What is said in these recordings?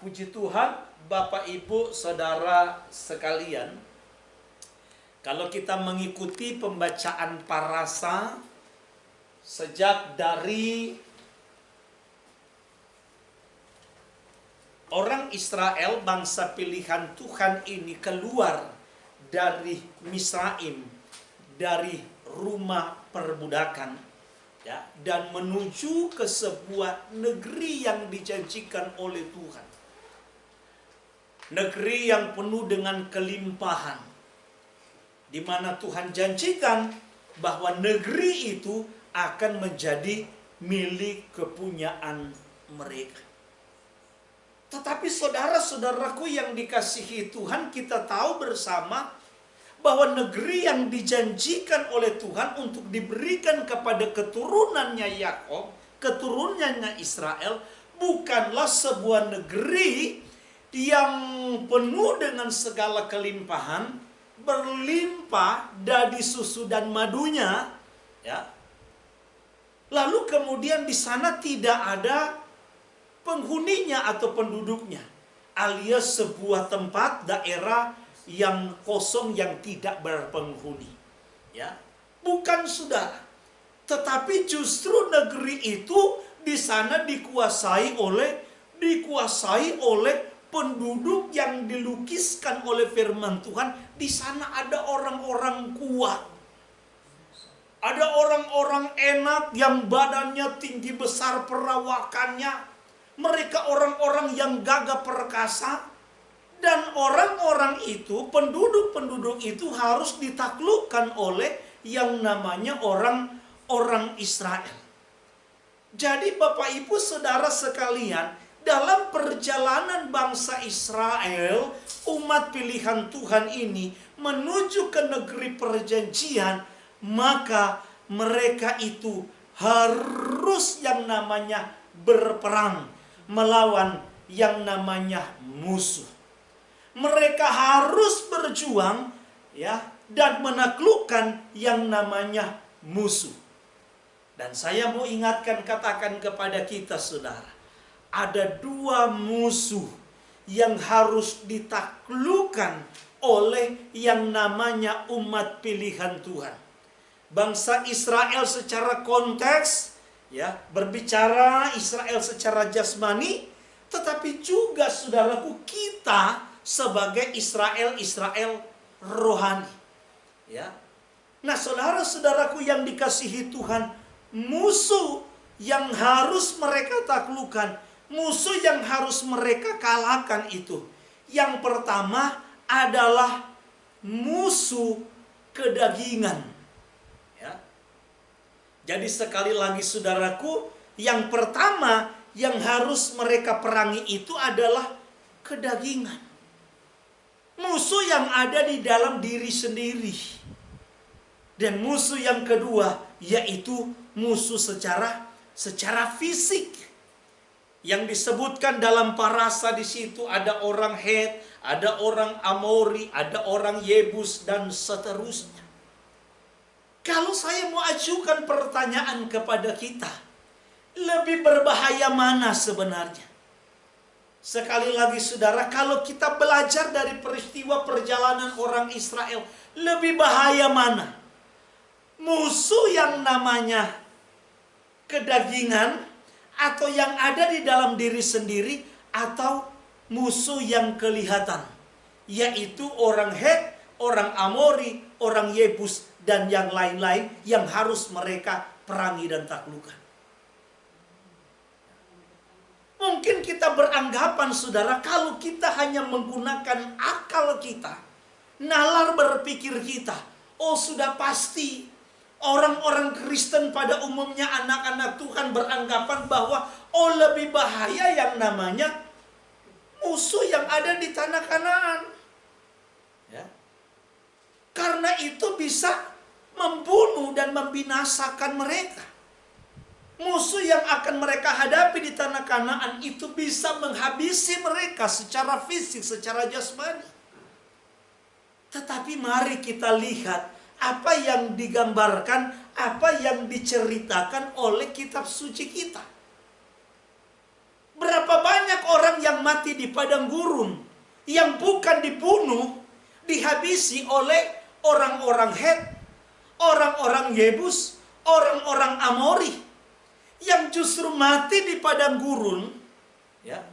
Puji Tuhan, Bapak Ibu Saudara sekalian, kalau kita mengikuti pembacaan parasa sejak dari orang Israel, bangsa pilihan Tuhan ini keluar dari Misraim, dari rumah perbudakan, ya, dan menuju ke sebuah negeri yang dijanjikan oleh Tuhan. Negeri yang penuh dengan kelimpahan, di mana Tuhan janjikan bahwa negeri itu akan menjadi milik kepunyaan mereka. Tetapi saudara-saudaraku yang dikasihi Tuhan, kita tahu bersama bahwa negeri yang dijanjikan oleh Tuhan untuk diberikan kepada keturunannya Yakub, keturunannya Israel, bukanlah sebuah negeri yang penuh dengan segala kelimpahan, berlimpah dari susu dan madunya, ya. Lalu kemudian di sana tidak ada penghuninya atau penduduknya, alias sebuah tempat daerah yang kosong yang tidak berpenghuni, ya. Bukan, saudara, tetapi justru negeri itu di sana dikuasai oleh penduduk yang dilukiskan oleh firman Tuhan. Di sana ada orang-orang kuat, ada orang-orang enak yang badannya tinggi besar perawakannya. Mereka orang-orang yang gagah perkasa. Dan orang-orang itu, penduduk-penduduk itu harus ditaklukkan oleh yang namanya orang Israel. Jadi Bapak Ibu Saudara sekalian, dalam perjalanan bangsa Israel, umat pilihan Tuhan ini menuju ke negeri perjanjian, maka mereka itu harus yang namanya berperang melawan yang namanya musuh. Mereka harus berjuang, ya, dan menaklukkan yang namanya musuh. Dan saya mau ingatkan, katakan kepada kita, saudara, ada dua musuh yang harus ditaklukkan oleh yang namanya umat pilihan Tuhan. Bangsa Israel secara konteks, ya, berbicara Israel secara jasmani, tetapi juga saudaraku kita sebagai Israel rohani, ya. Nah, saudara-saudaraku yang dikasihi Tuhan, musuh yang harus mereka taklukkan, musuh yang harus mereka kalahkan itu, yang pertama adalah musuh kedagingan, ya. Jadi sekali lagi saudaraku, yang pertama yang harus mereka perangi itu adalah kedagingan. Musuh yang ada di dalam diri sendiri. Dan musuh yang kedua yaitu musuh secara fisik. Yang disebutkan dalam parasa di situ ada orang Het, ada orang Amori, ada orang Yebus dan seterusnya. Kalau saya mau ajukan pertanyaan kepada kita, lebih berbahaya mana sebenarnya? Sekali lagi saudara, kalau kita belajar dari peristiwa perjalanan orang Israel, lebih bahaya mana? Musuh yang namanya kedagingan, atau yang ada di dalam diri sendiri, atau musuh yang kelihatan, yaitu orang Het, orang Amori, orang Yebus, dan yang lain-lain yang harus mereka perangi dan taklukkan. Mungkin kita beranggapan, saudara, kalau kita hanya menggunakan akal kita, nalar berpikir kita, oh sudah pasti orang-orang Kristen pada umumnya, anak-anak Tuhan, beranggapan bahwa oh lebih bahaya yang namanya musuh yang ada di tanah Kanaan, ya. Karena itu bisa membunuh dan membinasakan mereka. Musuh yang akan mereka hadapi di tanah Kanaan itu bisa menghabisi mereka secara fisik, secara jasmani. Tetapi mari kita lihat apa yang digambarkan, apa yang diceritakan oleh kitab suci kita. Berapa banyak orang yang mati di padang gurun, yang bukan dibunuh, dihabisi oleh orang-orang Het, orang-orang Yebus, orang-orang Amori, yang justru mati di padang gurun. Ya,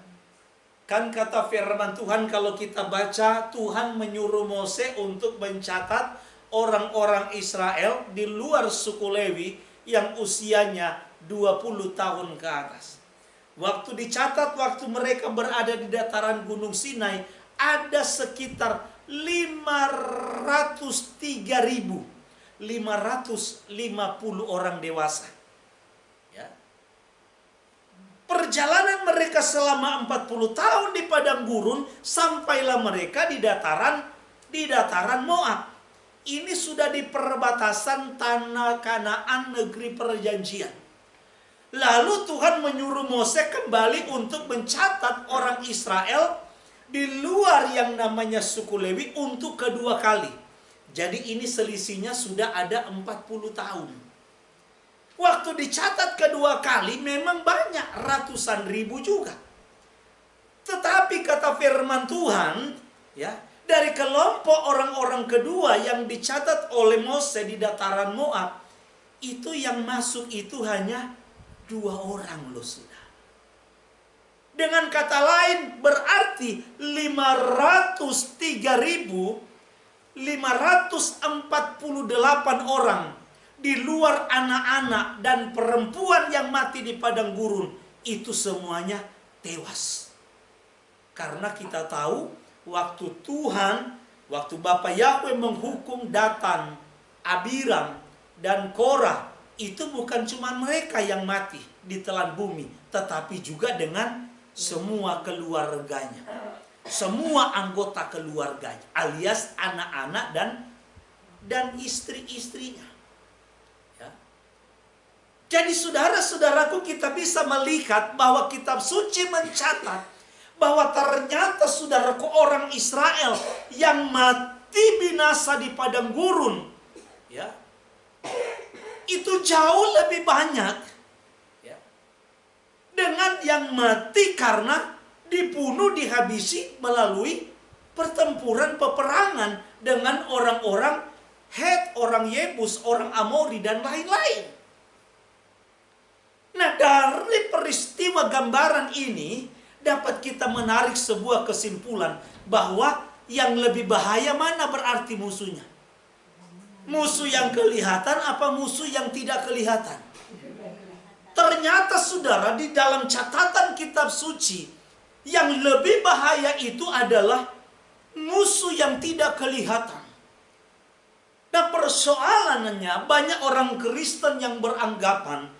kan kata firman Tuhan kalau kita baca, Tuhan menyuruh Mose untuk mencatat orang-orang Israel di luar suku Lewi yang usianya 20 tahun ke atas. Waktu dicatat, waktu mereka berada di dataran Gunung Sinai, ada sekitar 503.550 orang dewasa. Ya. Perjalanan mereka selama 40 tahun di padang gurun, sampailah mereka di dataran Moab. Ini sudah di perbatasan tanah Kanaan, negeri perjanjian. Lalu Tuhan menyuruh Mose kembali untuk mencatat orang Israel di luar yang namanya suku Lewi untuk kedua kali. Jadi ini selisihnya sudah ada 40 tahun. Waktu dicatat kedua kali memang banyak, ratusan ribu juga. Tetapi kata firman Tuhan, ya, dari kelompok orang-orang kedua yang dicatat oleh Mose di dataran Moab, itu yang masuk itu hanya 2 orang loh, sudah. Dengan kata lain berarti 503.548 orang di luar anak-anak dan perempuan yang mati di padang gurun itu semuanya tewas. Karena kita tahu waktu Bapak Yahweh menghukum Datan, Abiram, dan Korah, itu bukan cuma mereka yang mati di telan bumi, tetapi juga dengan semua keluarganya. Semua anggota keluarganya, alias anak-anak dan istri-istrinya. Ya. Jadi saudara-saudaraku, kita bisa melihat bahwa kitab suci mencatat bahwa ternyata saudaraku orang Israel yang mati binasa di padang gurun, ya, itu jauh lebih banyak, ya, dengan yang mati karena dibunuh, dihabisi melalui pertempuran, peperangan dengan orang-orang Het, orang Yebus, orang Amori, dan lain-lain. Nah, dari peristiwa gambaran ini dapat kita menarik sebuah kesimpulan bahwa yang lebih bahaya mana berarti musuhnya? Musuh yang kelihatan apa musuh yang tidak kelihatan? Ternyata saudara, di dalam catatan kitab suci, yang lebih bahaya itu adalah musuh yang tidak kelihatan. Nah, persoalannya banyak orang Kristen yang beranggapan,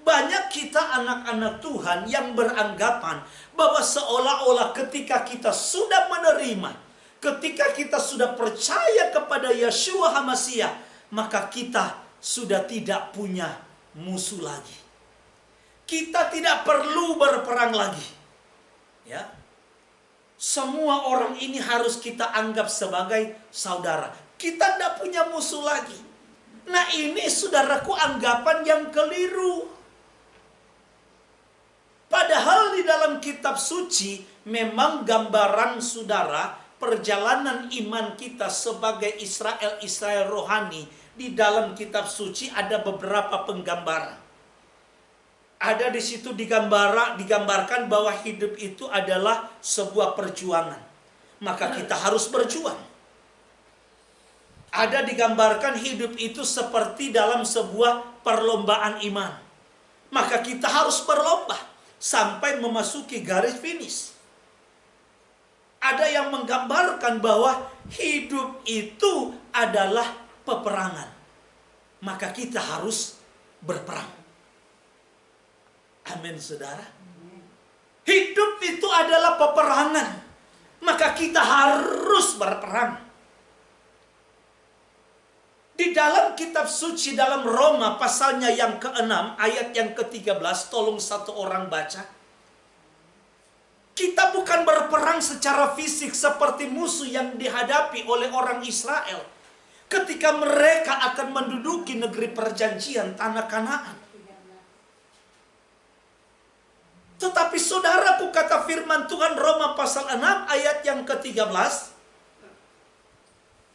banyak kita anak-anak Tuhan yang beranggapan bahwa seolah-olah ketika kita sudah menerima, ketika kita sudah percaya kepada Yeshua HaMashiach, maka kita sudah tidak punya musuh lagi. Kita tidak perlu berperang lagi. Ya. Semua orang ini harus kita anggap sebagai saudara. Kita tidak punya musuh lagi. Nah, ini saudaraku anggapan yang keliru. Padahal di dalam kitab suci memang gambaran saudara perjalanan iman kita sebagai Israel rohani. Di dalam kitab suci ada beberapa penggambaran. Ada di situ digambarkan bahwa hidup itu adalah sebuah perjuangan. Maka kita harus berjuang. Ada digambarkan hidup itu seperti dalam sebuah perlombaan iman. Maka kita harus berlomba sampai memasuki garis finish. Ada yang menggambarkan bahwa hidup itu adalah peperangan. Maka kita harus berperang. Amin, saudara. Hidup itu adalah peperangan. Maka kita harus berperang. Di dalam kitab suci, dalam Roma pasalnya yang ke-6, ayat yang ke-13, tolong satu orang baca. Kita bukan berperang secara fisik seperti musuh yang dihadapi oleh orang Israel ketika mereka akan menduduki negeri perjanjian tanah Kanaan. Tetapi saudaraku, kata firman Tuhan Roma pasal 6 ayat yang ke-13.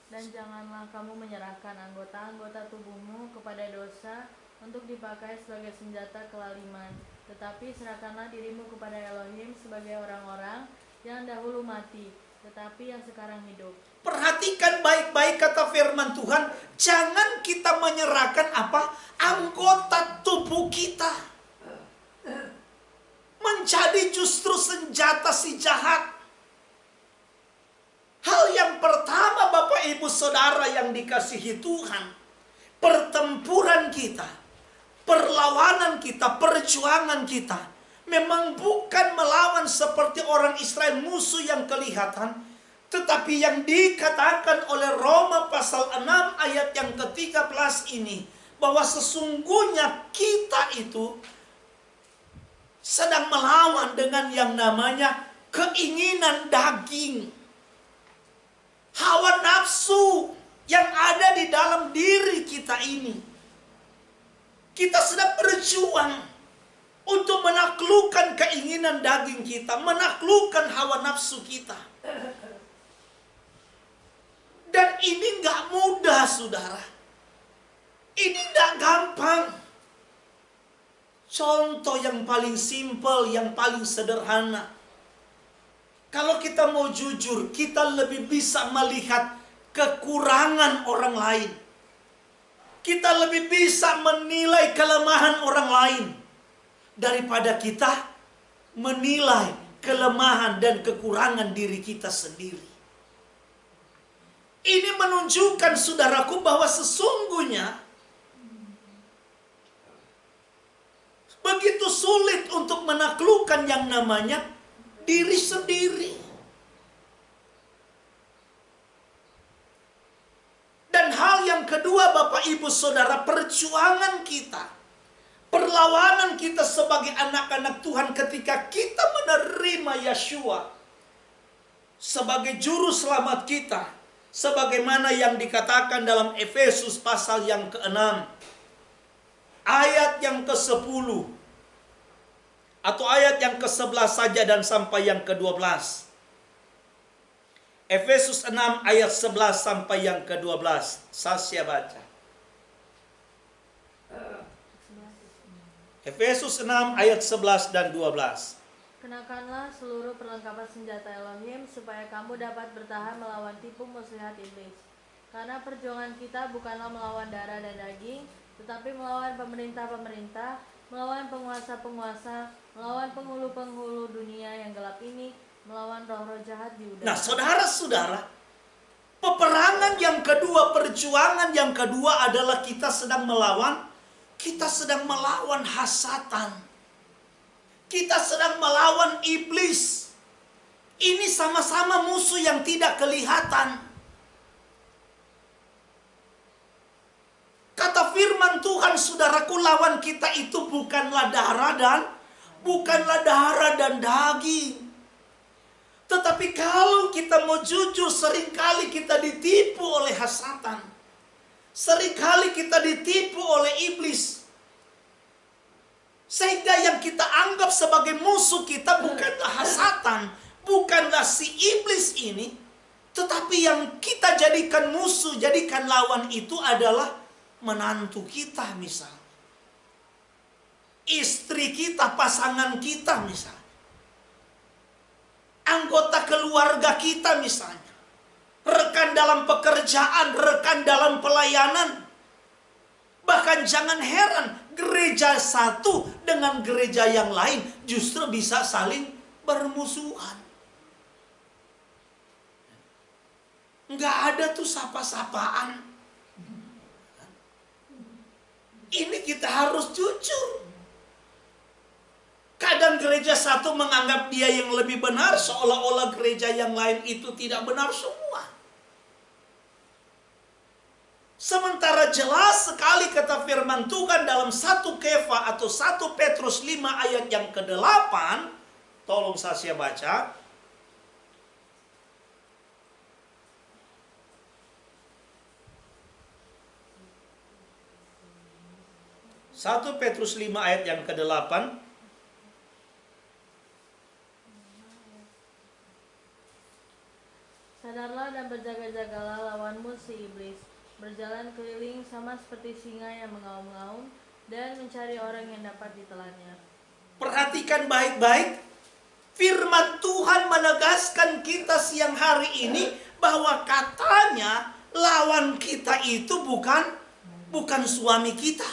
Dan janganlah kamu menyerahkan anggota-anggota tubuhmu kepada dosa untuk dipakai sebagai senjata kelaliman. Tetapi serahkanlah dirimu kepada Elohim sebagai orang-orang yang dahulu mati, tetapi yang sekarang hidup. Perhatikan baik-baik kata firman Tuhan. Jangan kita menyerahkan anggota tubuh kita menjadi justru senjata si jahat. Hal yang pertama, Bapak Ibu Saudara yang dikasihi Tuhan, pertempuran kita, perlawanan kita, perjuangan kita memang bukan melawan seperti orang Israel, musuh yang kelihatan, tetapi yang dikatakan oleh Roma pasal 6 ayat yang ke-13 ini, bahwa sesungguhnya kita itu sedang melawan dengan yang namanya keinginan daging, hawa nafsu yang ada di dalam diri kita ini. Kita sedang berjuang untuk menaklukkan keinginan daging kita, menaklukkan hawa nafsu kita. Dan ini gak mudah, saudara. Ini gak gampang. Contoh yang paling simpel, yang paling sederhana. Kalau kita mau jujur, kita lebih bisa melihat kekurangan orang lain. Kita lebih bisa menilai kelemahan orang lain daripada kita menilai kelemahan dan kekurangan diri kita sendiri. Ini menunjukkan, saudaraku, bahwa sesungguhnya begitu sulit untuk menaklukkan yang namanya diri sendiri. Dan hal yang kedua, Bapak Ibu Saudara, perjuangan kita, perlawanan kita sebagai anak-anak Tuhan ketika kita menerima Yeshua sebagai juru selamat kita, sebagaimana yang dikatakan dalam Efesus pasal yang ke-6 ayat yang ke-10 atau ayat yang ke-11 saja dan sampai yang ke-12. Efesus 6 ayat 11 sampai yang ke-12. Saya baca. Efesus 6 ayat 11 dan 12. Kenakanlah seluruh perlengkapan senjata Elohim supaya kamu dapat bertahan melawan tipu muslihat iblis. Karena perjuangan kita bukanlah melawan darah dan daging, tetapi melawan pemerintah-pemerintah, melawan penguasa-penguasa, melawan penghulu-penghulu dunia yang gelap ini, melawan roh-roh jahat di udara. Nah, saudara-saudara, peperangan yang kedua, perjuangan yang kedua adalah kita sedang melawan hasatan. Kita sedang melawan iblis. Ini sama-sama musuh yang tidak kelihatan. Kata firman Tuhan, saudaraku, lawan kita itu bukanlah darah dan daging. Tetapi kalau kita mau jujur, seringkali kita ditipu oleh hasatan. Seringkali kita ditipu oleh iblis. Sehingga yang kita anggap sebagai musuh kita bukanlah hasatan, bukanlah si iblis ini, tetapi yang kita jadikan musuh, jadikan lawan itu adalah menantu kita misalnya, istri kita, pasangan kita misalnya, anggota keluarga kita misalnya, rekan dalam pekerjaan, rekan dalam pelayanan. Bahkan jangan heran, gereja satu dengan gereja yang lain justru bisa saling bermusuhan. Nggak ada tuh sapa-sapaan. Ini kita harus jujur. Kadang gereja satu menganggap dia yang lebih benar, seolah-olah gereja yang lain itu tidak benar semua. Sementara jelas sekali kata firman Tuhan dalam 1 Kefa atau 1 Petrus 5 ayat yang ke-8. Tolong saya baca. 1 Petrus 5 ayat yang ke-8. Sadarlah dan berjaga-jagalah lawanmu si iblis, berjalan keliling sama seperti singa yang mengaum-ngaum dan mencari orang yang dapat ditelannya. Perhatikan baik-baik. Firman Tuhan menegaskan kita siang hari ini bahwa katanya lawan kita itu bukan suami kita.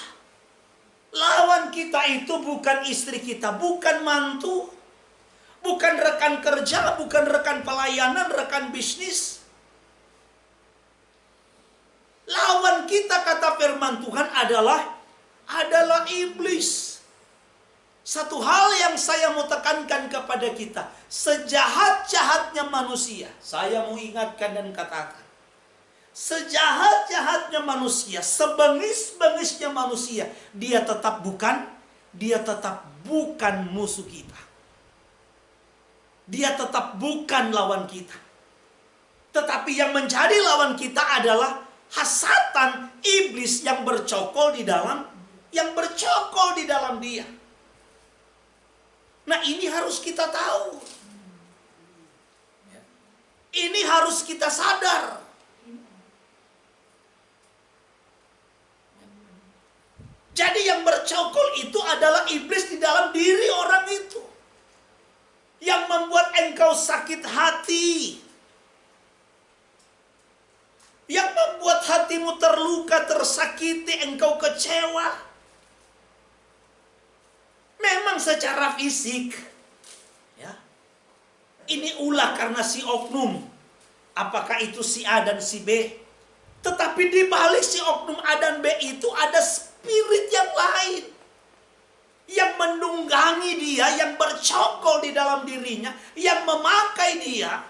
Lawan kita itu bukan istri kita, bukan mantu, bukan rekan kerja, bukan rekan pelayanan, rekan bisnis. Lawan kita, kata firman Tuhan, adalah iblis. Satu hal yang saya mau tekankan kepada kita, sejahat-jahatnya manusia, saya mau ingatkan dan katakan, sejahat-jahatnya manusia, sebengis-bengisnya manusia, dia tetap bukan musuh kita. Dia tetap bukan lawan kita. Tetapi yang menjadi lawan kita adalah hasatan iblis yang bercokol di dalam dia. Nah, ini harus kita tahu. Ini harus kita sadar. Jadi yang bercokol itu adalah iblis di dalam diri orang itu. Yang membuat engkau sakit hati. Yang membuat hatimu terluka, tersakiti, engkau kecewa. Memang secara fisik, ya, ini ulah karena si oknum. Apakah itu si A dan si B? Tetapi di balik si oknum A dan B itu ada spirit yang lain. Yang menunggangi dia, yang bercokol di dalam dirinya, yang memakai dia.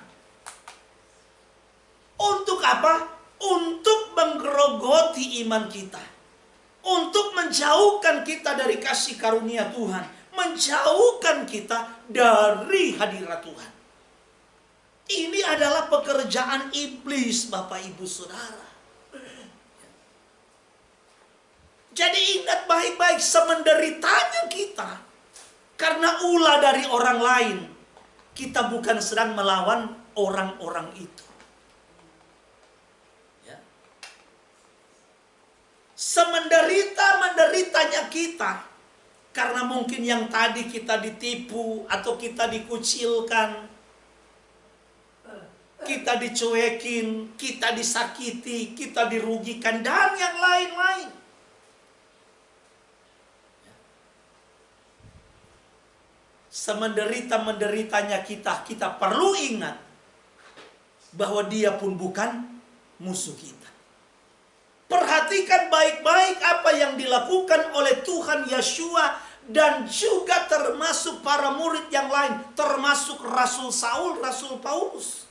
Untuk apa? Untuk menggerogoti iman kita. Untuk menjauhkan kita dari kasih karunia Tuhan. Menjauhkan kita dari hadirat Tuhan. Ini adalah pekerjaan iblis, Bapak Ibu Saudara. Jadi ingat baik-baik, semenderitanya kita karena ulah dari orang lain, kita bukan sedang melawan orang-orang itu. Semenderitanya kita karena mungkin yang tadi kita ditipu atau kita dikucilkan, kita dicuekin, kita disakiti, kita dirugikan, dan yang lain-lain. Semenderitanya kita perlu ingat bahwa dia pun bukan musuh kita. Perhatikan baik-baik apa yang dilakukan oleh Tuhan Yeshua dan juga termasuk para murid yang lain, termasuk Rasul Saul, Rasul Paulus.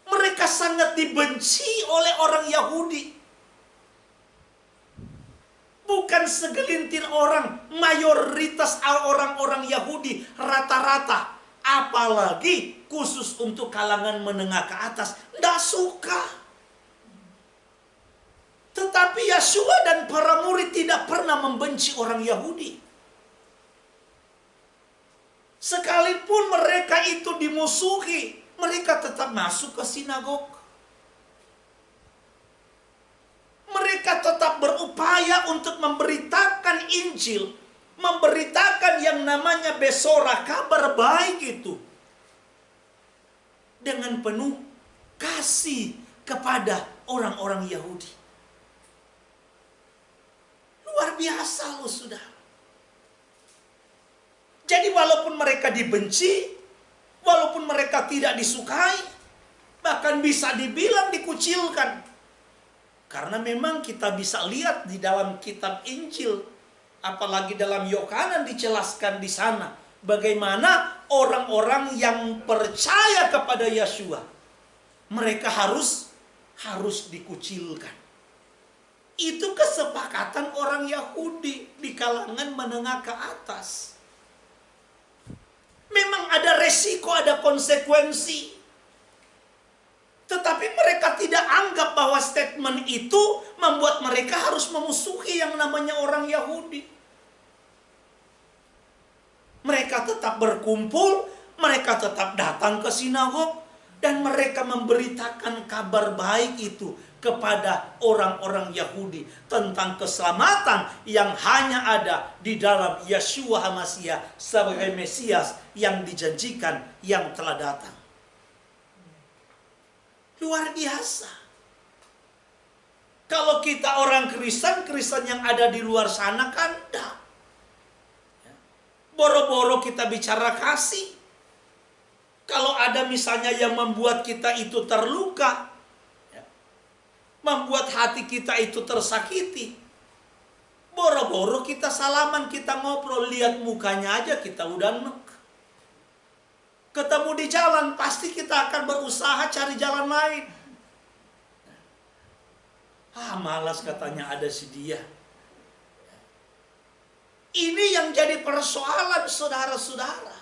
Mereka sangat dibenci oleh orang Yahudi. Bukan segelintir orang, mayoritas orang-orang Yahudi rata-rata, apalagi khusus untuk kalangan menengah ke atas, tidak suka. Tetapi Yeshua dan para murid tidak pernah membenci orang Yahudi. Sekalipun mereka itu dimusuhi, mereka tetap masuk ke sinagog. Mereka tetap berupaya untuk memberitakan Injil, memberitakan yang namanya Besora, kabar baik itu, dengan penuh kasih kepada orang-orang Yahudi. Luar biasa loh, sudah. Jadi walaupun mereka dibenci, walaupun mereka tidak disukai, bahkan bisa dibilang dikucilkan. Karena memang kita bisa lihat di dalam kitab Injil, apalagi dalam Yohanan dijelaskan di sana, bagaimana orang-orang yang percaya kepada Yeshua, mereka harus dikucilkan. Itu kesepakatan orang Yahudi di kalangan menengah ke atas. Memang ada resiko, ada konsekuensi. Tetapi mereka tidak anggap bahwa statement itu membuat mereka harus memusuhi yang namanya orang Yahudi. Mereka tetap berkumpul, mereka tetap datang ke sinagog, Dan mereka memberitakan kabar baik itu kepada orang-orang Yahudi tentang keselamatan yang hanya ada di dalam Yeshua HaMashiach sebagai Mesias yang dijanjikan yang telah datang. Luar biasa. Kalau kita orang Kristen, Kristen yang ada di luar sana kan enggak. Boro-boro kita bicara kasih. Kalau ada misalnya yang membuat kita itu terluka, membuat hati kita itu tersakiti, boro-boro kita salaman, kita ngobrol, lihat mukanya aja kita udah nek. Ketemu di jalan, pasti kita akan berusaha cari jalan lain. Malas katanya ada si dia. Ini yang jadi persoalan saudara-saudara.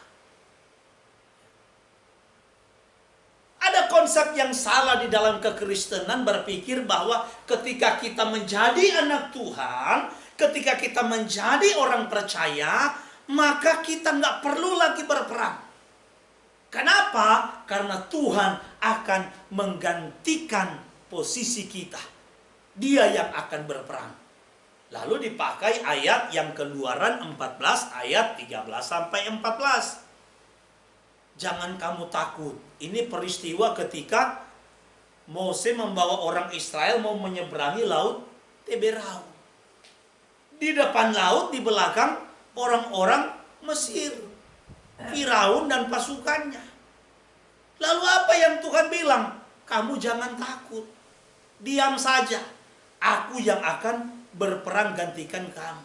Ada konsep yang salah di dalam kekristenan berpikir bahwa ketika kita menjadi anak Tuhan, ketika kita menjadi orang percaya, maka kita nggak perlu lagi berperang. Kenapa? Karena Tuhan akan menggantikan posisi kita. Dia yang akan berperang. Lalu dipakai ayat yang Keluaran 14 ayat 13 sampai 14. Jangan kamu takut. Ini peristiwa ketika Mose membawa orang Israel mau menyeberangi laut Teberau. Di depan laut, di belakang orang-orang Mesir, Firaun dan pasukannya. Lalu apa yang Tuhan bilang? Kamu jangan takut. Diam saja. Aku yang akan berperang gantikan kamu.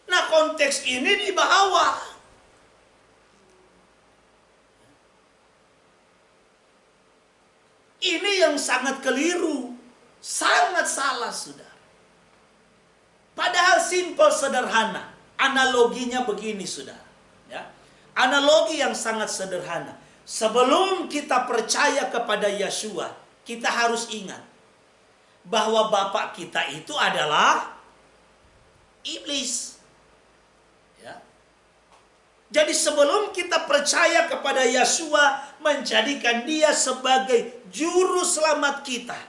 Nah, konteks ini dibawa. Ini yang sangat keliru. Sangat salah, saudara. Padahal simpel, sederhana. Analoginya begini, saudara. Ya. Analogi yang sangat sederhana. Sebelum kita percaya kepada Yeshua, kita harus ingat bahwa bapak kita itu adalah iblis. Ya. Jadi sebelum kita percaya kepada Yeshua, menjadikan dia sebagai juru selamat kita,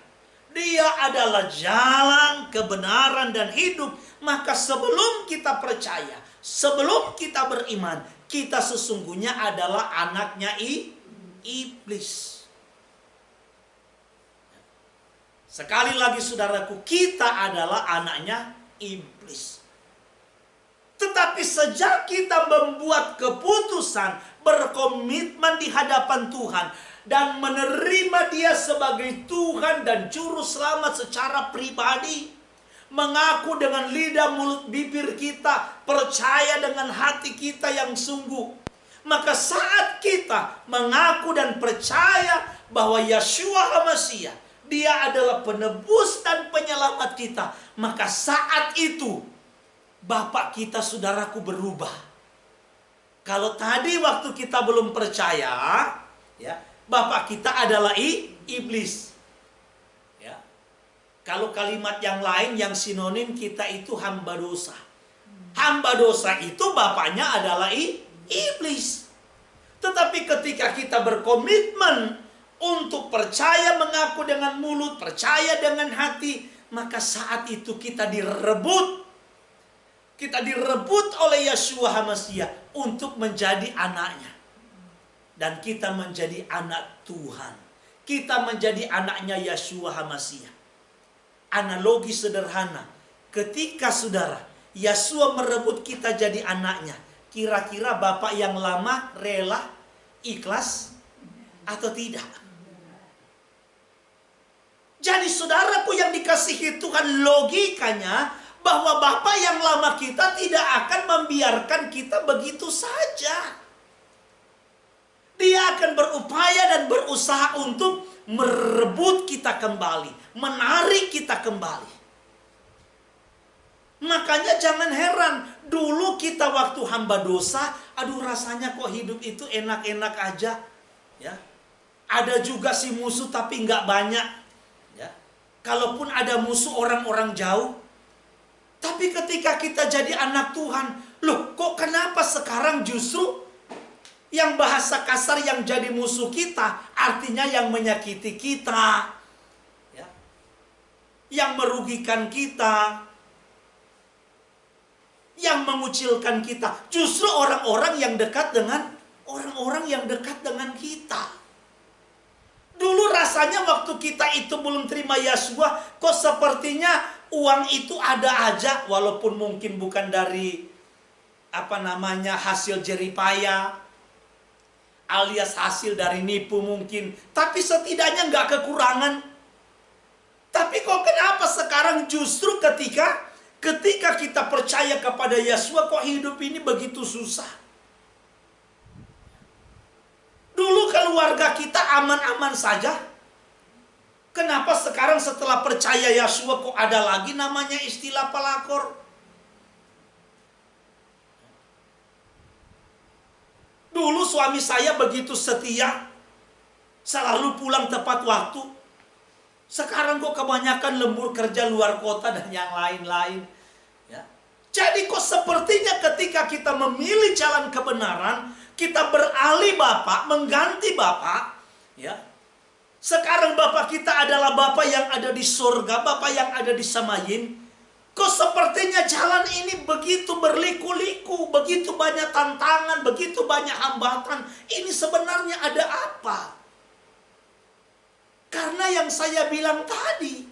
dia adalah jalan, kebenaran, dan hidup. Maka sebelum kita percaya, sebelum kita beriman, kita sesungguhnya adalah anaknya iblis. Sekali lagi saudaraku, kita adalah anaknya iblis. Tetapi sejak kita membuat keputusan, berkomitmen di hadapan Tuhan, dan menerima dia sebagai Tuhan dan Juru Selamat secara pribadi, mengaku dengan lidah, mulut, bibir kita, percaya dengan hati kita yang sungguh, maka saat kita mengaku dan percaya bahwa Yeshua HaMashiach, dia adalah penebus dan penyelamat kita, maka saat itu bapak kita, saudaraku, berubah. Kalau tadi waktu kita belum percaya, ya, bapak kita adalah iblis. Ya. Kalau kalimat yang lain yang sinonim, kita itu hamba dosa. Hamba dosa itu bapaknya adalah iblis. Tetapi ketika kita berkomitmen untuk percaya, mengaku dengan mulut, percaya dengan hati, maka saat itu kita direbut. Kita direbut oleh Yeshua HaMashiach untuk menjadi anaknya. Dan kita menjadi anak Tuhan. Kita menjadi anaknya Yeshua HaMashiach. Analogi sederhana. Ketika saudara, Yeshua merebut kita jadi anaknya, kira-kira bapak yang lama rela, ikhlas, atau tidak? Jadi saudaraku yang dikasihi Tuhan, logikanya bahwa bapak yang lama kita tidak akan membiarkan kita begitu saja. Dia akan berupaya dan berusaha untuk merebut kita kembali, menarik kita kembali. Makanya jangan heran, dulu kita waktu hamba dosa, aduh rasanya kok hidup itu enak-enak aja. Ya. Ada juga si musuh tapi nggak banyak. Ya. Kalaupun ada musuh, orang-orang jauh. Tapi ketika kita jadi anak Tuhan, loh kok kenapa sekarang justru Yang bahasa kasar yang jadi musuh kita, artinya yang menyakiti kita, ya, yang merugikan kita, yang mengucilkan kita. Justru orang-orang yang dekat dengan kita. Dulu rasanya waktu kita itu belum terima Yesua, kok sepertinya uang itu ada aja, walaupun mungkin bukan dari hasil jeripaya, alias hasil dari nipu mungkin, tapi setidaknya nggak kekurangan. Tapi kok kenapa sekarang justru ketika kita percaya kepada Yesua, kok hidup ini begitu susah? Dulu keluarga kita aman-aman saja. Kenapa sekarang setelah percaya Yesua kok ada lagi namanya istilah pelakor? Dulu suami saya begitu setia, selalu pulang tepat waktu. Sekarang kok kebanyakan lembur kerja luar kota dan yang lain-lain. Ya. Jadi kok sepertinya ketika kita memilih jalan kebenaran, kita beralih Bapak, mengganti Bapak, ya. Sekarang Bapak kita adalah Bapak yang ada di surga, Bapak yang ada di Samayin. Kok sepertinya jalan ini begitu berliku-liku, begitu banyak tantangan, begitu banyak hambatan. Ini sebenarnya ada apa? Karena yang saya bilang tadi,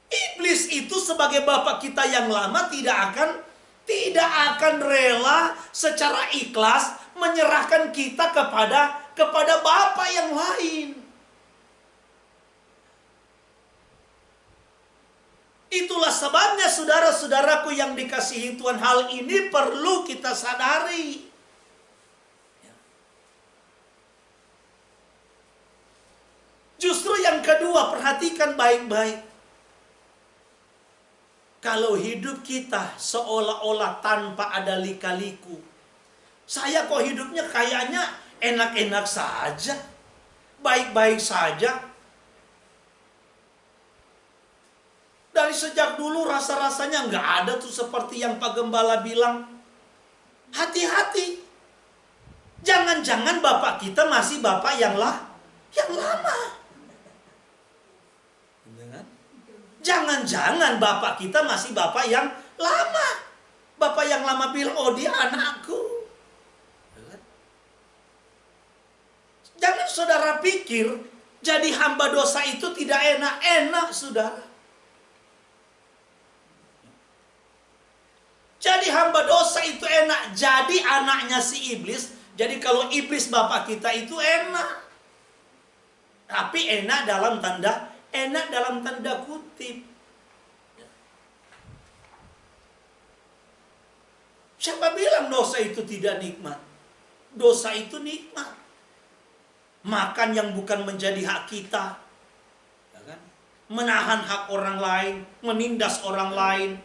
iblis itu sebagai Bapak kita yang lama tidak akan rela secara ikhlas menyerahkan kita kepada Bapa yang lain. Itulah sebabnya saudara-saudaraku yang dikasihi Tuhan, hal ini perlu kita sadari. Justru yang kedua, perhatikan baik-baik. Kalau hidup kita seolah-olah tanpa ada lika-liku. Saya kok hidupnya kayaknya enak-enak saja. Baik-baik saja. Dari sejak dulu rasa-rasanya nggak ada tuh seperti yang Pak Gembala bilang. Hati-hati. Jangan-jangan Bapak kita masih Bapak yang lama. Jangan-jangan Bapak kita masih Bapak yang lama. Bapak yang lama bilang, oh dia anakku. Jangan saudara pikir jadi hamba dosa itu tidak enak-enak, saudara. Jadi hamba dosa itu enak. Jadi anaknya si iblis. Jadi kalau iblis Bapak kita itu enak. Tapi enak dalam tanda kutip. Siapa bilang dosa itu tidak nikmat? Dosa itu nikmat. Makan yang bukan menjadi hak kita, ya kan? Menahan hak orang lain, menindas orang lain,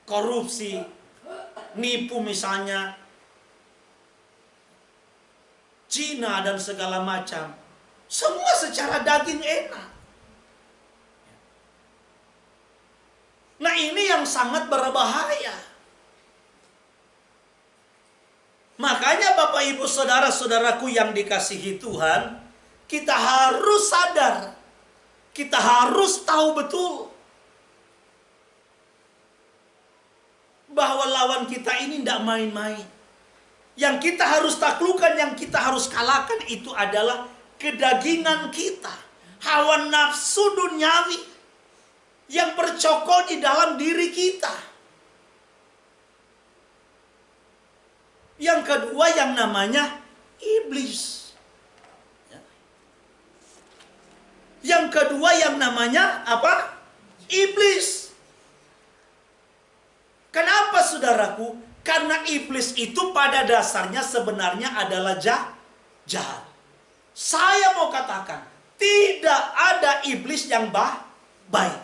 korupsi, nipu misalnya, zina dan segala macam. Semua secara daging enak. Nah ini yang sangat berbahaya. Makanya Bapak Ibu Saudara-saudaraku yang dikasihi Tuhan, kita harus sadar, kita harus tahu betul bahwa lawan kita ini tidak main-main. Yang kita harus taklukkan, yang kita harus kalahkan itu adalah kedagingan kita, hawa nafsu duniawi yang bercokol di dalam diri kita. Yang kedua yang namanya iblis. Yang kedua yang namanya apa? Iblis. Kenapa saudaraku? Karena iblis itu pada dasarnya sebenarnya adalah jahat. Saya mau katakan, tidak ada iblis yang baik.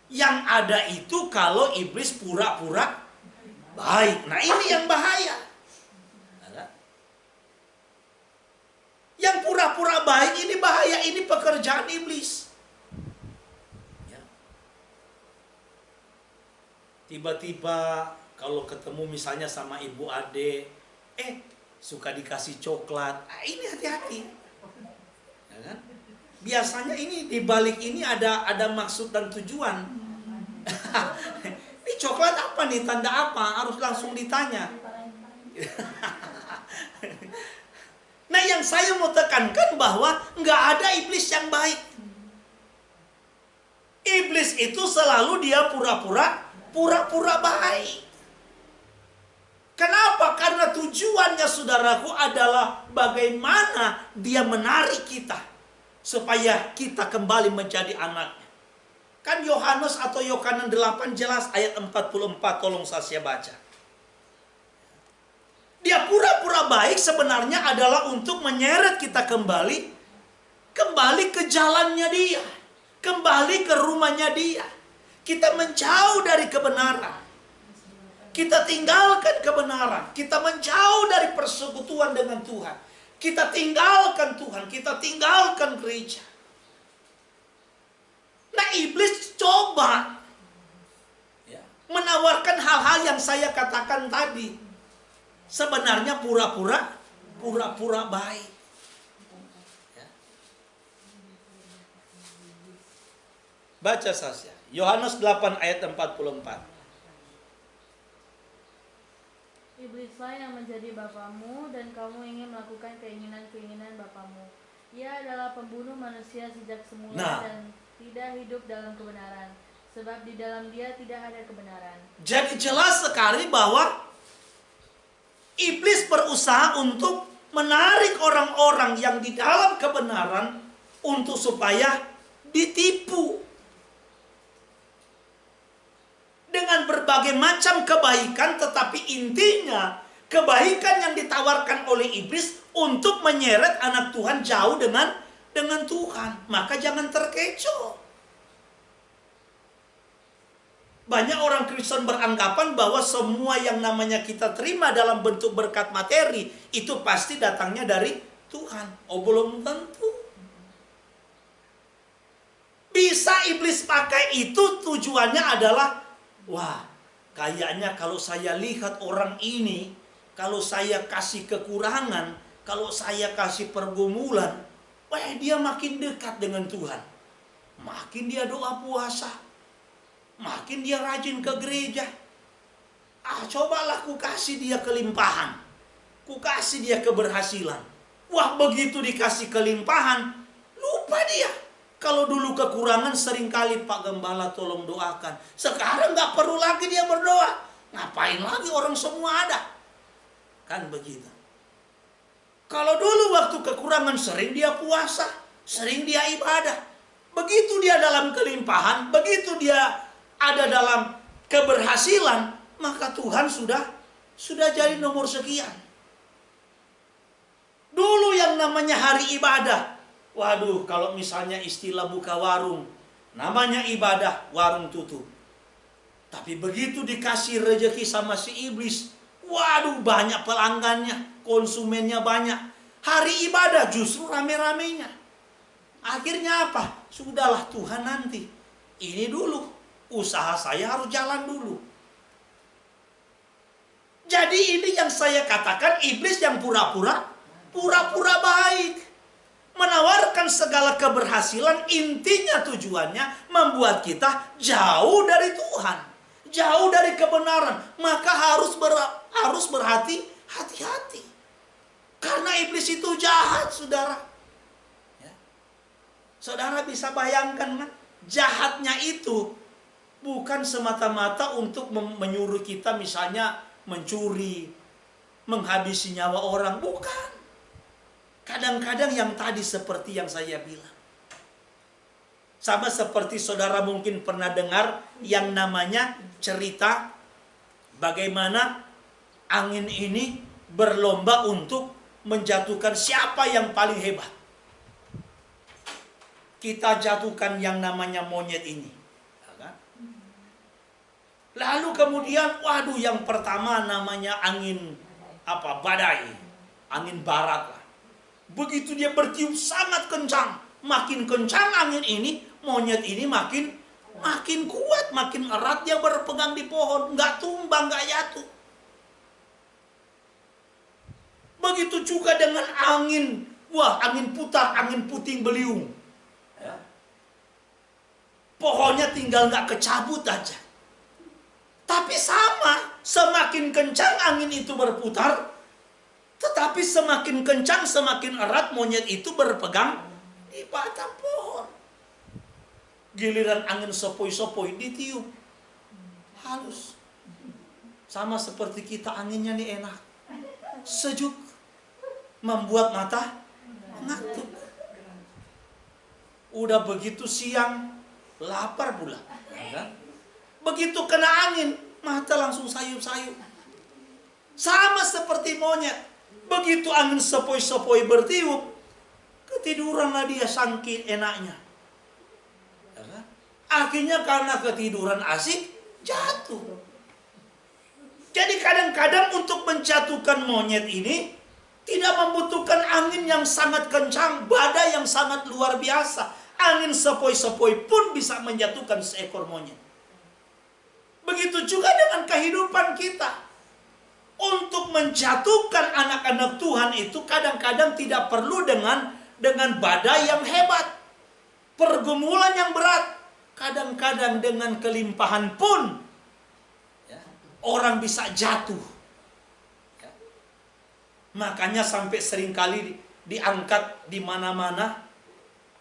Yang ada itu kalau iblis pura-pura baik. Nah ini yang bahaya. Yang pura-pura baik ini bahaya. Ini pekerjaan iblis. Tiba-tiba kalau ketemu misalnya sama ibu ade, suka dikasih coklat. Ini hati-hati. Ya kan? Biasanya ini di balik ini ada maksud dan tujuan. Ini coklat apa nih? Tanda apa? Harus langsung ditanya. Nah, yang saya mau tekankan bahwa nggak ada iblis yang baik. Iblis itu selalu dia pura-pura baik. Kenapa? Karena tujuannya, saudaraku, adalah bagaimana dia menarik kita supaya kita kembali menjadi anaknya. Kan Yohanes atau Yohanan 8 jelas ayat 44, tolong saya baca. Dia pura-pura baik sebenarnya adalah untuk menyeret kita kembali ke jalannya dia, kembali ke rumahnya dia. Kita menjauh dari kebenaran, kita tinggalkan kebenaran, kita menjauh dari persekutuan dengan Tuhan, kita tinggalkan Tuhan, kita tinggalkan gereja. Nah, iblis coba menawarkan hal-hal yang saya katakan tadi. Sebenarnya pura-pura baik. Ya. Baca saja. Yohanes 8 ayat 44. Iblislah yang menjadi bapamu dan kamu ingin melakukan keinginan-keinginan bapamu. Ia adalah pembunuh manusia sejak semula dan tidak hidup dalam kebenaran. Sebab di dalam dia tidak ada kebenaran. Jadi jelas sekali bahwa iblis berusaha untuk menarik orang-orang yang di dalam kebenaran untuk supaya ditipu dengan berbagai macam kebaikan, tetapi intinya kebaikan yang ditawarkan oleh iblis untuk menyeret anak Tuhan jauh dengan Tuhan. Maka jangan terkecoh. Banyak orang Kristen beranggapan bahwa semua yang namanya kita terima dalam bentuk berkat materi itu pasti datangnya dari Tuhan. Oh, belum tentu. Bisa iblis pakai itu, tujuannya adalah, wah, kayaknya kalau saya lihat orang ini, kalau saya kasih kekurangan, kalau saya kasih pergumulan, wah, dia makin dekat dengan Tuhan. Makin dia doa puasa, makin dia rajin ke gereja. Cobalah ku kasih dia kelimpahan, ku kasih dia keberhasilan. Wah, begitu dikasih kelimpahan, lupa dia. Kalau dulu kekurangan seringkali, Pak Gembala tolong doakan. Sekarang gak perlu lagi dia berdoa. Ngapain lagi, orang semua ada. Kan begitu. Kalau dulu waktu kekurangan sering dia puasa, sering dia ibadah. Begitu dia dalam kelimpahan, begitu dia ada dalam keberhasilan, maka Tuhan sudah jadi nomor sekian. Dulu yang namanya hari ibadah, waduh, kalau misalnya istilah buka warung, namanya ibadah, warung tutup. Tapi begitu dikasih rezeki sama si iblis, waduh, banyak pelanggannya, konsumennya banyak. Hari ibadah justru rame-ramenya. Akhirnya apa? Sudahlah, Tuhan nanti. Ini dulu, usaha saya harus jalan dulu. Jadi ini yang saya katakan, iblis yang pura-pura baik. Menawarkan segala keberhasilan, intinya tujuannya membuat kita jauh dari Tuhan, jauh dari kebenaran. Maka harus berhati-hati. Karena iblis itu jahat, saudara. Ya. Saudara bisa bayangkan kan? Jahatnya itu bukan semata-mata untuk menyuruh kita misalnya mencuri, menghabisi nyawa orang. Bukan. Kadang-kadang yang tadi seperti yang saya bilang. Sama seperti saudara mungkin pernah dengar yang namanya cerita bagaimana angin ini berlomba untuk menjatuhkan siapa yang paling hebat. Kita jatuhkan yang namanya monyet ini. Lalu kemudian, waduh, yang pertama namanya angin badai, angin barat lah. Begitu dia bertiup sangat kencang, makin kencang angin ini, monyet ini makin Makin kuat, makin erat dia berpegang di pohon. Nggak tumbang, nggak jatuh. Begitu juga dengan angin. Wah, angin putar, angin puting beliung. Ya. Pohonnya tinggal nggak kecabut aja. Tapi sama, semakin kencang angin itu berputar, tetapi semakin kencang, semakin erat monyet itu berpegang di batang pohon. Giliran angin sepoi-sepoi ditiup, halus. Sama seperti kita, anginnya nih enak, sejuk, membuat mata ngantuk. Udah begitu siang, lapar pula. Ya? Begitu kena angin, mata langsung sayup-sayup. Sama seperti monyet. Begitu angin sepoi-sepoi bertiup, ketiduranlah dia saking enaknya. Ya? Akhirnya karena ketiduran asik, jatuh. Jadi kadang-kadang untuk menjatuhkan monyet ini tidak membutuhkan angin yang sangat kencang, badai yang sangat luar biasa. Angin sepoi-sepoi pun bisa menjatuhkan seekor monyet. Begitu juga dengan kehidupan kita. Untuk menjatuhkan anak-anak Tuhan itu kadang-kadang tidak perlu dengan badai yang hebat, pergumulan yang berat. Kadang-kadang dengan kelimpahan pun ya, orang bisa jatuh. Ya. Makanya sampai seringkali diangkat di mana-mana.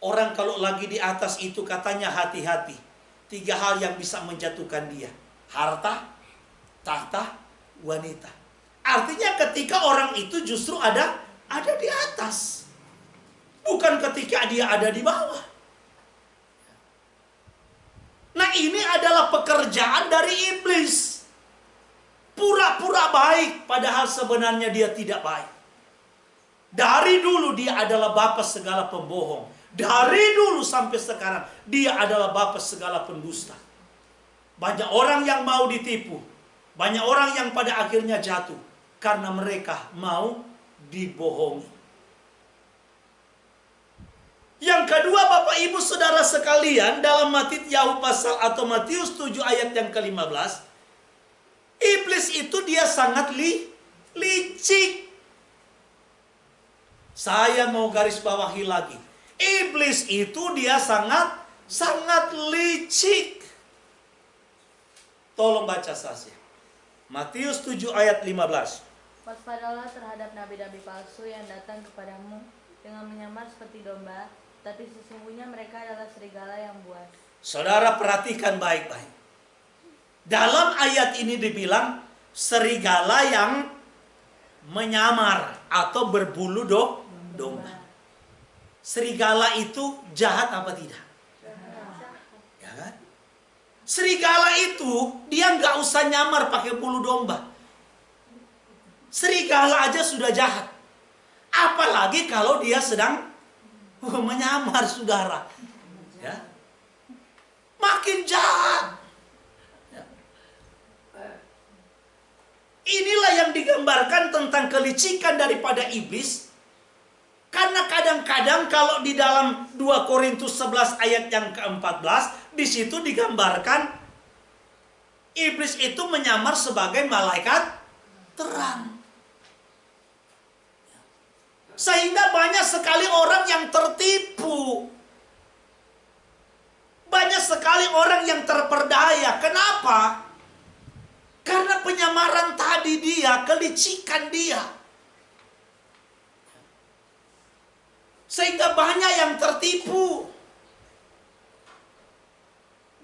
Orang kalau lagi di atas itu katanya hati-hati. 3 hal yang bisa menjatuhkan dia. Harta, tahta, wanita. Artinya ketika orang itu justru ada di atas. Bukan ketika dia ada di bawah. Nah, ini adalah pekerjaan dari iblis. Pura-pura baik, padahal sebenarnya dia tidak baik. Dari dulu dia adalah bapa segala pembohong. Dari dulu sampai sekarang dia adalah bapa segala pendusta. Banyak orang yang mau ditipu. Banyak orang yang pada akhirnya jatuh karena mereka mau dibohongi. Yang kedua, Bapak Ibu Saudara sekalian, dalam Matius 7 ayat yang ke-15, iblis itu dia sangat licik. Saya mau garis bawahi lagi. Iblis itu dia sangat licik. Tolong baca saja. Matius 7 ayat 15. Waspadalah terhadap nabi-nabi palsu yang datang kepadamu dengan menyamar seperti domba, tapi sesungguhnya mereka adalah serigala yang buas. Saudara perhatikan baik-baik. Dalam ayat ini dibilang serigala yang menyamar atau berbulu domba. Serigala itu jahat apa tidak? Ya kan? Serigala itu dia nggak usah nyamar pakai bulu domba. Serigala aja sudah jahat. Apalagi kalau dia sedang menyamar, saudara. Ya. Makin jahat. Ya. Inilah yang digambarkan tentang kelicikan daripada iblis. Karena kadang-kadang kalau di dalam 2 Korintus 11 ayat yang ke-14, di situ digambarkan iblis itu menyamar sebagai malaikat terang. Sehingga banyak sekali orang yang tertipu. Banyak sekali orang yang terperdaya. Kenapa? Karena penyamaran tadi dia, kelicikan dia. Sehingga banyak yang tertipu.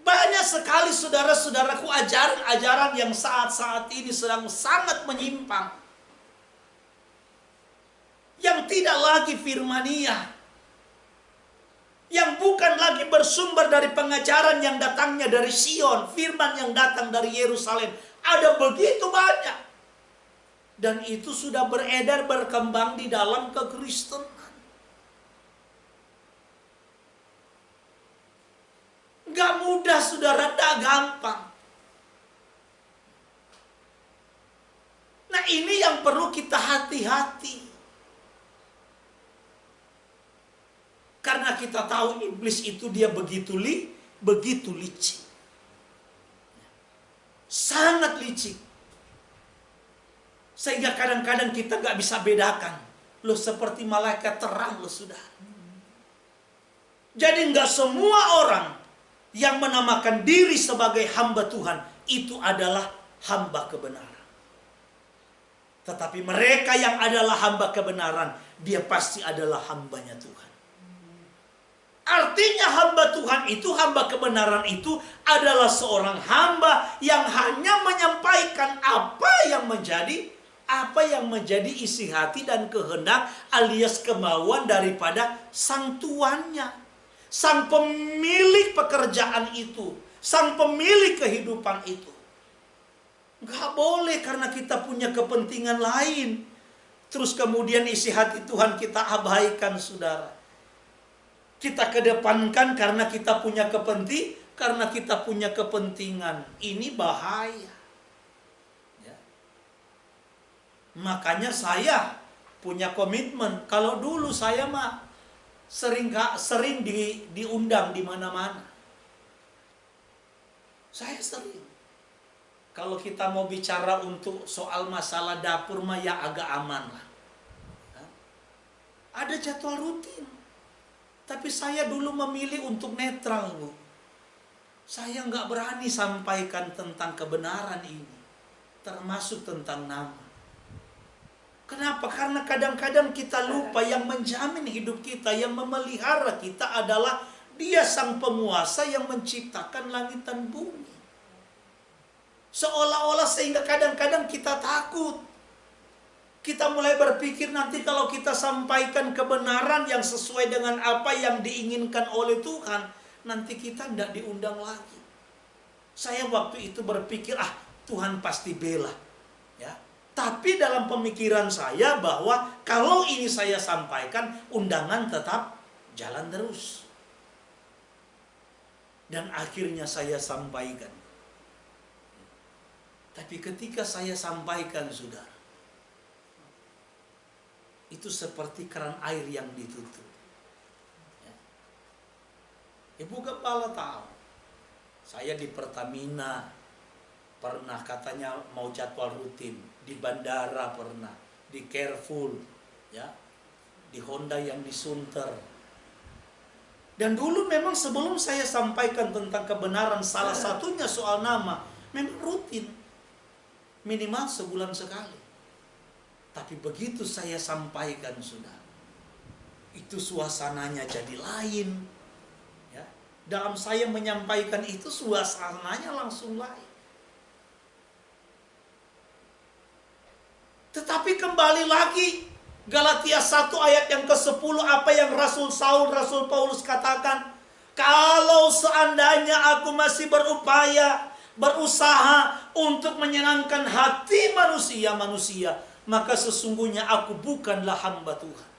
Banyak sekali saudara-saudaraku ajaran-ajaran yang saat-saat ini sedang sangat menyimpang. Yang tidak lagi firmania. Yang bukan lagi bersumber dari pengajaran yang datangnya dari Sion. Firman yang datang dari Yerusalem. Ada begitu banyak. Dan itu sudah beredar, berkembang di dalam kekristenan. Gak mudah, saudara, gak gampang. Nah, ini yang perlu kita hati-hati. Karena kita tahu iblis itu dia begitu licik. sangat licik. Sehingga kadang-kadang kita gak bisa bedakan. Loh, seperti malaikat terang loh, sudah. Jadi gak semua orang yang menamakan diri sebagai hamba Tuhan itu adalah hamba kebenaran. Tetapi mereka yang adalah hamba kebenaran, dia pasti adalah hambanya Tuhan. Artinya hamba Tuhan itu, hamba kebenaran itu adalah seorang hamba yang hanya menyampaikan apa yang menjadi isi hati dan kehendak alias kemauan daripada sang tuannya, sang pemilik pekerjaan itu, sang pemilik kehidupan itu. Gak boleh karena kita punya kepentingan lain, terus kemudian isi hati Tuhan kita abaikan, saudara. Kita kedepankan karena kita punya kepentingan. Ini bahaya. Ya. Makanya saya punya komitmen. Kalau dulu saya mah sering diundang di mana-mana. Saya sering. Kalau kita mau bicara untuk soal masalah dapur mah ya agak aman lah. Ya. Ada jadwal rutin. Tapi saya dulu memilih untuk netral, Bu. Saya nggak berani sampaikan tentang kebenaran ini. Termasuk tentang nama. Kenapa? Karena kadang-kadang kita lupa yang menjamin hidup kita, yang memelihara kita adalah Dia sang penguasa yang menciptakan langit dan bumi. Seolah-olah sehingga kadang-kadang kita takut. Kita mulai berpikir nanti kalau kita sampaikan kebenaran yang sesuai dengan apa yang diinginkan oleh Tuhan, nanti kita tidak diundang lagi. Saya waktu itu berpikir, Tuhan pasti bela. Ya. Tapi dalam pemikiran saya bahwa kalau ini saya sampaikan, undangan tetap jalan terus. Dan akhirnya saya sampaikan. Tapi ketika saya sampaikan, saudara, itu seperti keran air yang ditutup. Ya. Ibu Gembala tahu, saya di Pertamina pernah katanya mau jadwal rutin, di bandara pernah, di Carrefour, ya, di Honda yang di Sunter. Dan dulu memang sebelum saya sampaikan tentang kebenaran, salah satunya soal nama, memang rutin, minimal sebulan sekali. Tapi begitu saya sampaikan, saudara, itu suasananya jadi lain. Ya. Dalam saya menyampaikan itu suasananya langsung lain. Tetapi kembali lagi, Galatia 1 ayat yang ke-10, apa yang Rasul Paulus katakan? Kalau seandainya aku masih berusaha untuk menyenangkan hati manusia, maka sesungguhnya aku bukanlah hamba Tuhan.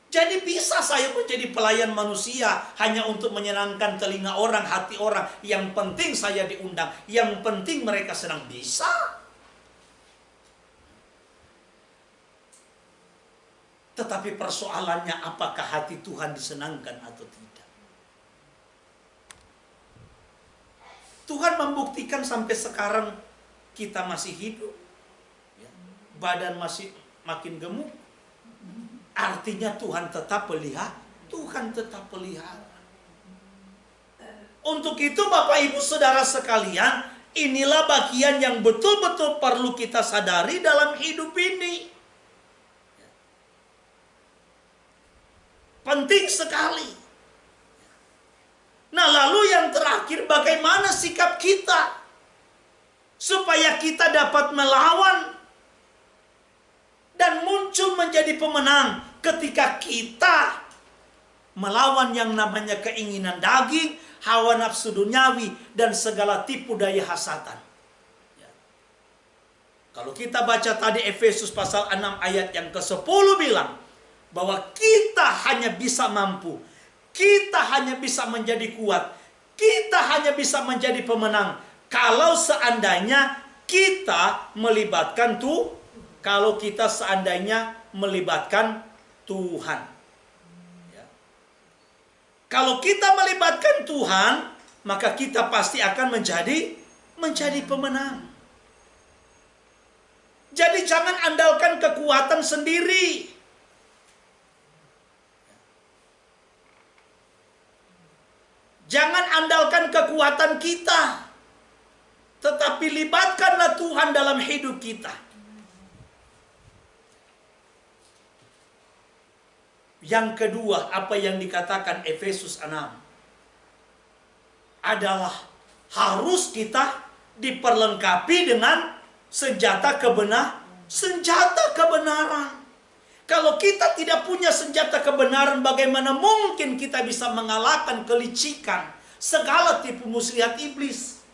Jadi bisa saya menjadi pelayan manusia hanya untuk menyenangkan telinga orang, hati orang. Yang penting saya diundang, yang penting mereka senang. Bisa. Tetapi persoalannya apakah hati Tuhan disenangkan atau tidak. Tuhan membuktikan sampai sekarang kita masih hidup, ya, badan masih makin gemuk. Artinya Tuhan tetap pelihara. Untuk itu Bapak Ibu Saudara sekalian, inilah bagian yang betul-betul perlu kita sadari dalam hidup ini. Penting sekali. Nah, lalu yang terakhir, bagaimana sikap kita supaya kita dapat melawan dan muncul menjadi pemenang ketika kita melawan yang namanya keinginan daging, hawa nafsu duniawi, dan segala tipu daya hasatan. Ya. Kalau kita baca tadi Efesus pasal 6 ayat yang ke-10 bilang bahwa kita hanya bisa mampu, kita hanya bisa menjadi kuat, kita hanya bisa menjadi pemenang kalau seandainya kita melibatkan Tuhan. Ya. Kalau kita melibatkan Tuhan, maka kita pasti akan menjadi pemenang. Jadi jangan andalkan kekuatan sendiri. Jangan andalkan kekuatan kita, tetapi libatkanlah Tuhan dalam hidup kita. Yang kedua, apa yang dikatakan Efesus 6 adalah harus kita diperlengkapi dengan senjata kebenaran. Kalau kita tidak punya senjata kebenaran, bagaimana mungkin kita bisa mengalahkan kelicikan, segala tipu muslihat iblis?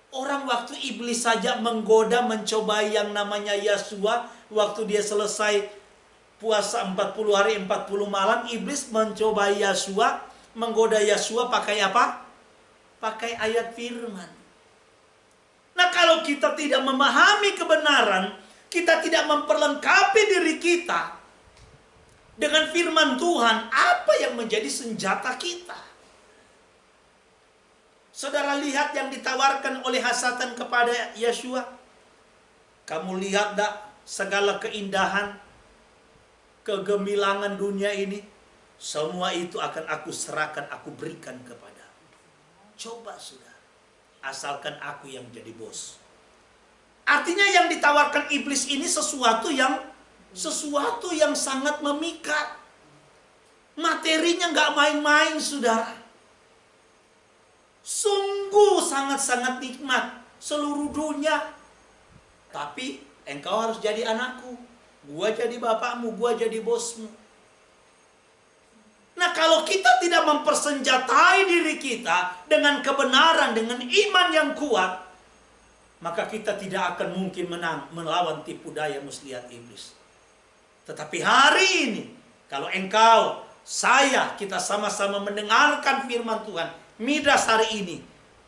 Orang waktu iblis saja menggoda, mencobai yang namanya Yosua, waktu dia selesai puasa 40 hari 40 malam, iblis mencobai Yosua, menggoda Yosua pakai apa? Pakai ayat firman. Nah, kalau kita tidak memahami kebenaran, kita tidak memperlengkapi diri kita dengan firman Tuhan, apa yang menjadi senjata kita? Saudara lihat yang ditawarkan oleh Satan kepada Yosua. Kamu lihat tak segala keindahan, kegemilangan dunia ini, semua itu akan aku serahkan, aku berikan kepadamu. Coba saudara, asalkan aku yang jadi bos. Artinya yang ditawarkan iblis ini sesuatu yang sangat memikat. Materinya nggak main-main, saudara. Sungguh sangat-sangat nikmat seluruh dunia. Tapi engkau harus jadi anakku, gua jadi bapakmu, gua jadi bosmu. Nah, kalau kita tidak mempersenjatai diri kita dengan kebenaran, dengan iman yang kuat, maka kita tidak akan mungkin menang melawan tipu daya muslihat iblis. Tetapi hari ini, kalau engkau, saya, kita sama-sama mendengarkan firman Tuhan, Midas hari ini,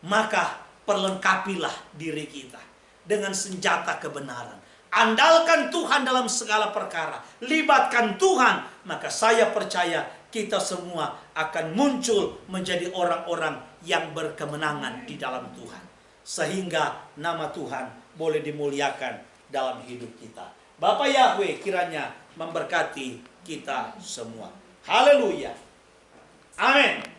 maka perlengkapilah diri kita dengan senjata kebenaran. Andalkan Tuhan dalam segala perkara. Libatkan Tuhan, maka saya percaya kita semua akan muncul menjadi orang-orang yang berkemenangan di dalam Tuhan. Sehingga nama Tuhan boleh dimuliakan dalam hidup kita. Bapa Yahweh kiranya memberkati kita semua. Haleluya. Amin.